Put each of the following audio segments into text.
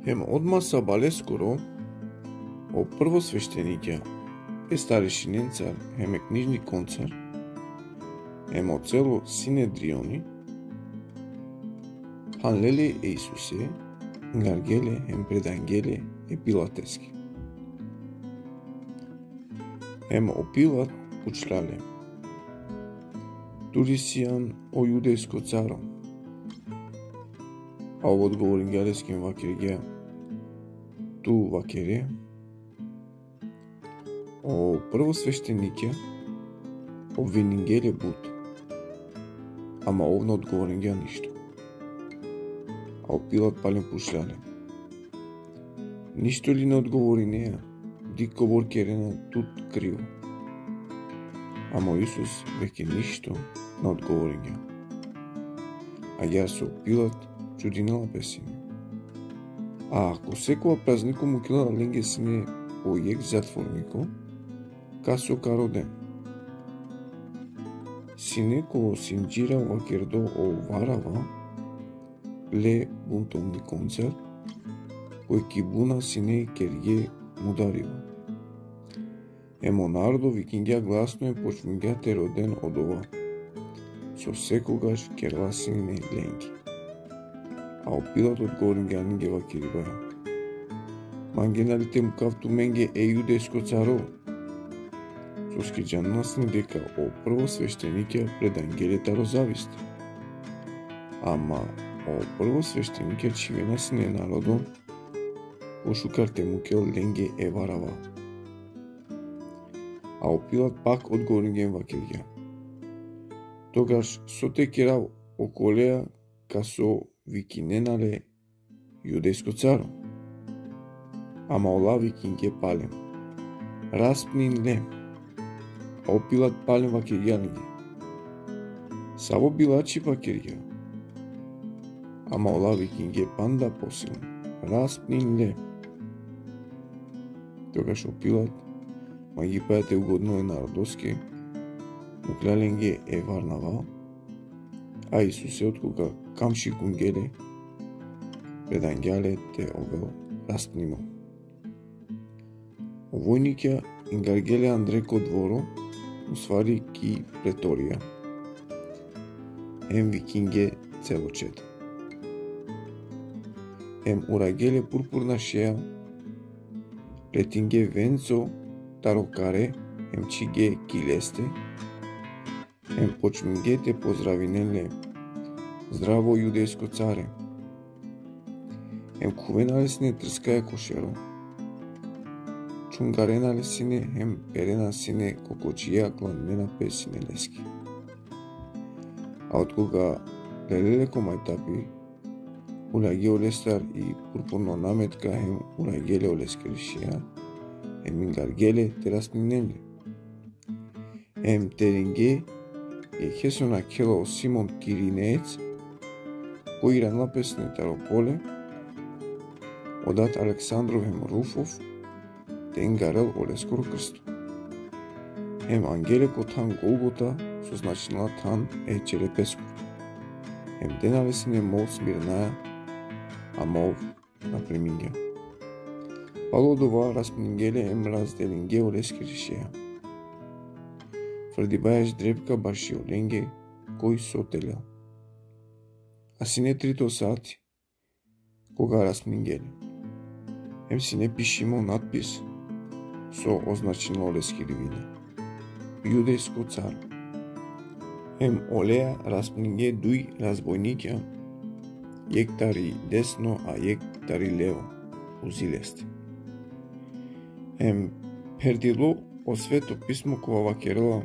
Hema odmah sa Baleskoro, o prvosveštenika, starešinin car, heme knjižni koncar, hema o celo Sinedrioni, hanlele Isuse, ngargele hem predangele Pilateski. Hema o Pilat učlale, Turisijan o judejsko caro, a ovo odgovorim galeskim vakirge, tu vakire, o prvosveštenike, obviningele bud, ama ovno odgovorim ga ništo. A o Pilat palem pušljale. Ništo li ne odgovori neja, diko bor kerena tut krivo. Ама Исус веќе ништо не одговори ги. А ја со Пилат чудинала песине. А ако секоја празнико му кила ленге сине по јек затворнико, касо кароден. Сине ко синџира вакердо о варава, ле бунтовни концерт, кој ки буна сине керје мударива. Емонардо викингја гласно почнуѓа те роден од ова. Со секогаш керласине ленги. А о Пилат одговорингја нинге вакирибаја. Мангеналите му кавту менге јудеско царо. Со скиџанасне дека о првосвештенике пред ангелите розависти. Ама о првосвештенике чивенасне народо пошукарте му кел ленге варава. А о Пилат пак одговорингем вакирѓа. Тогаш со те кера околеа ка со викиненале јудејско царо. Ама ола викинге палем. Распнин ле. А о Пилат палем вакирѓалиње. Саво билачи вакирѓа. Ама ола викинге панда посилен. Распнин ле. Тогаш о Пилат магипајате угодно народоски, мукляленге варнава, а Исусе откога камши кунгеле, предангјале те овел распнимо. Овојникја ингаргеле Андреко дворо, усвари ки преторија. Ем викинге целочет. Ем урагеле пурпурна шеја, претинге венцо, тарокаре, емчиге килесте, ем почмингете поздравинеле, здраво јудејско царе, ем кувенале сине трскаја кошеро, чунгаренале сине, ем перена сине кокочија кланмена песине лески. А откога лелеле комајтапи, улаге олестар и пурпурно наметка, ем улагеле олескеришија, ем ингаргеле те распнинеле. Ем теринге хесона кело Симон Киринеец, кој ранла песне тарополе, одат Александров ем Руфов, те ингарел олескоро крсто. Ем ангеле ко тан Голгота, со значнала тан Черепескор. Ем денале сине мол Смирнаја, а мол на премингја. Палодова распнингеле ем разделинге олески ришеја. Фрдибајаш дрепка баши оленге, кој сотеля. А сине 3 сати, кога распнингеле. Ем сине пишимо надпис со означено олески ривине. Јудејско царо. Ем олеа распнинге дуј разбойникја, јектари десно, а јектари лево, узилесте. Ем пердило о свето писмо кога вакерела,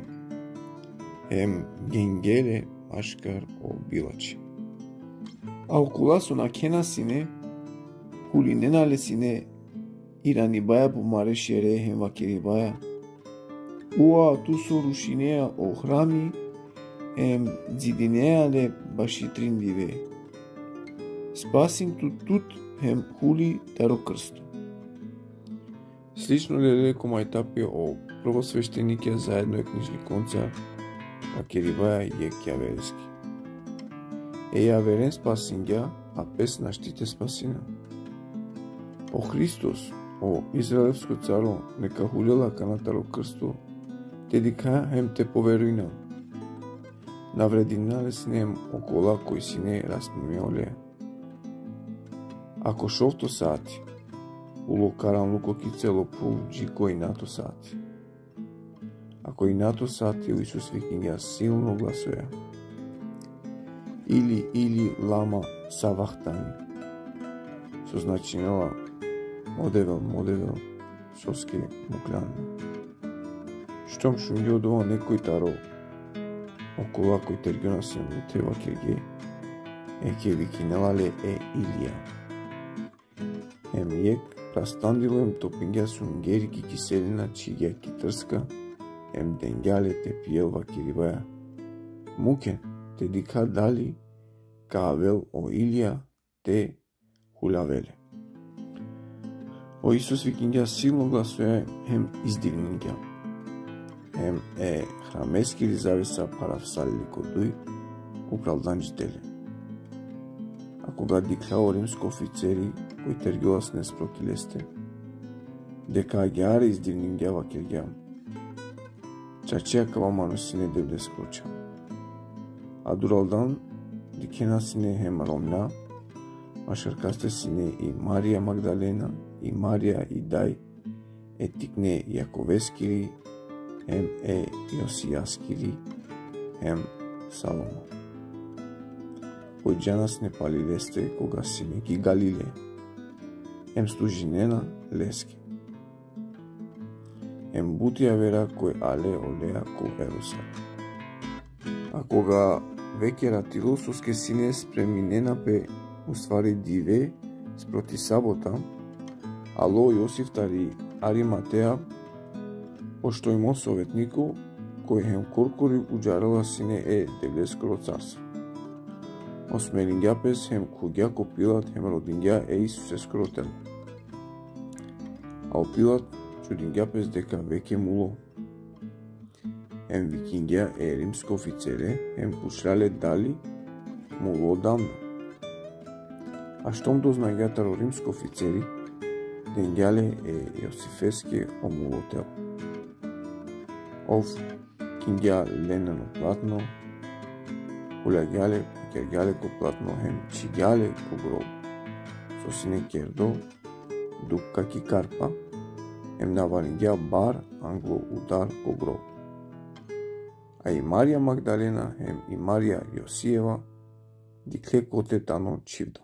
ем генгеле машкар о билачи. А окула со накена сине, хулиненале сине, иранибаја бумаре шере ем вакерибаја, уа ту со рушинеа о храми, ем дзидинеале баши триндиве. Спасим тут ем хули таро крсто. Слично леле комајтапи о првосвештенике заедно книжни концар, а керибаја јаверески. Јаверен спасингја, а пес наштите спасина. O Hristos, o Izraelsko caro, neka huljela kanataro krsto, te dika hem te poveruina. Navredinale snem okola koji sine rasmimiole. Ako šofto sati, ulo karan luko kicelo pul džiko i nato sati. Ako i nato sati u Isus vikinga silno glasuje. Ili lama savahtani. So značinala modevel, soske mukljane. Štom šunjo dovo nekoj taro okola koji tergona sem u teva kirge, eke vikinalale Ilija. Hem jek prastandilem topingja sungeri ki kiselina čigja kitrska, hem dengjale te pijelva kiribaja. Muken te dika dali kavel o Ilija te huljavele. O Isus vikingja silno glasuje hem izdivningja. Hem hrameski rizavisa paravsalili koduj upravdanjitelje. A кога диклао римско офицери кои тергилас неспротилесте, дека агјаре издивнингјава киргјам, чачеа кавамано сине девде скроча. А дуралдан дикена сине хем ромна, машаркасте сине и Марија Магдалена, и Марија и Дај, етикне Јаковескири, hem Јосијаскири, hem Саломо. Кој джанас не пали лесте кога сине ки Галиле, hem стужинена лески. Hem бутија вера кој але олеа ко Ерусалим. А кога веќе ратило соске сине спреминена пе уствари диве спроти сабота, ало Јосиф тари Ариматеа, пошто има советнико кој хем коркори уџарала сине девлескоро царство. Осмелингјапес хем куѓа ко Пилат хем родингја Исусе скротел. А о Пилат чудингјапес дека веќе муло. Хем викингја римско офицере хем пушлале дали муло дамно. А штом дознаѓатаро римско офицери, денгјале Јосифеске омулотел. Ов кингја ленено платно, хуљаѓале кергјале ко платно хем чиѓале ко гроб. Со сине кердо, дупка ки карпа, хем навалингја бар англо удар ко гроб. А и Марија Магдалена хем и Марија Јосиева дикле коте тано чивдо.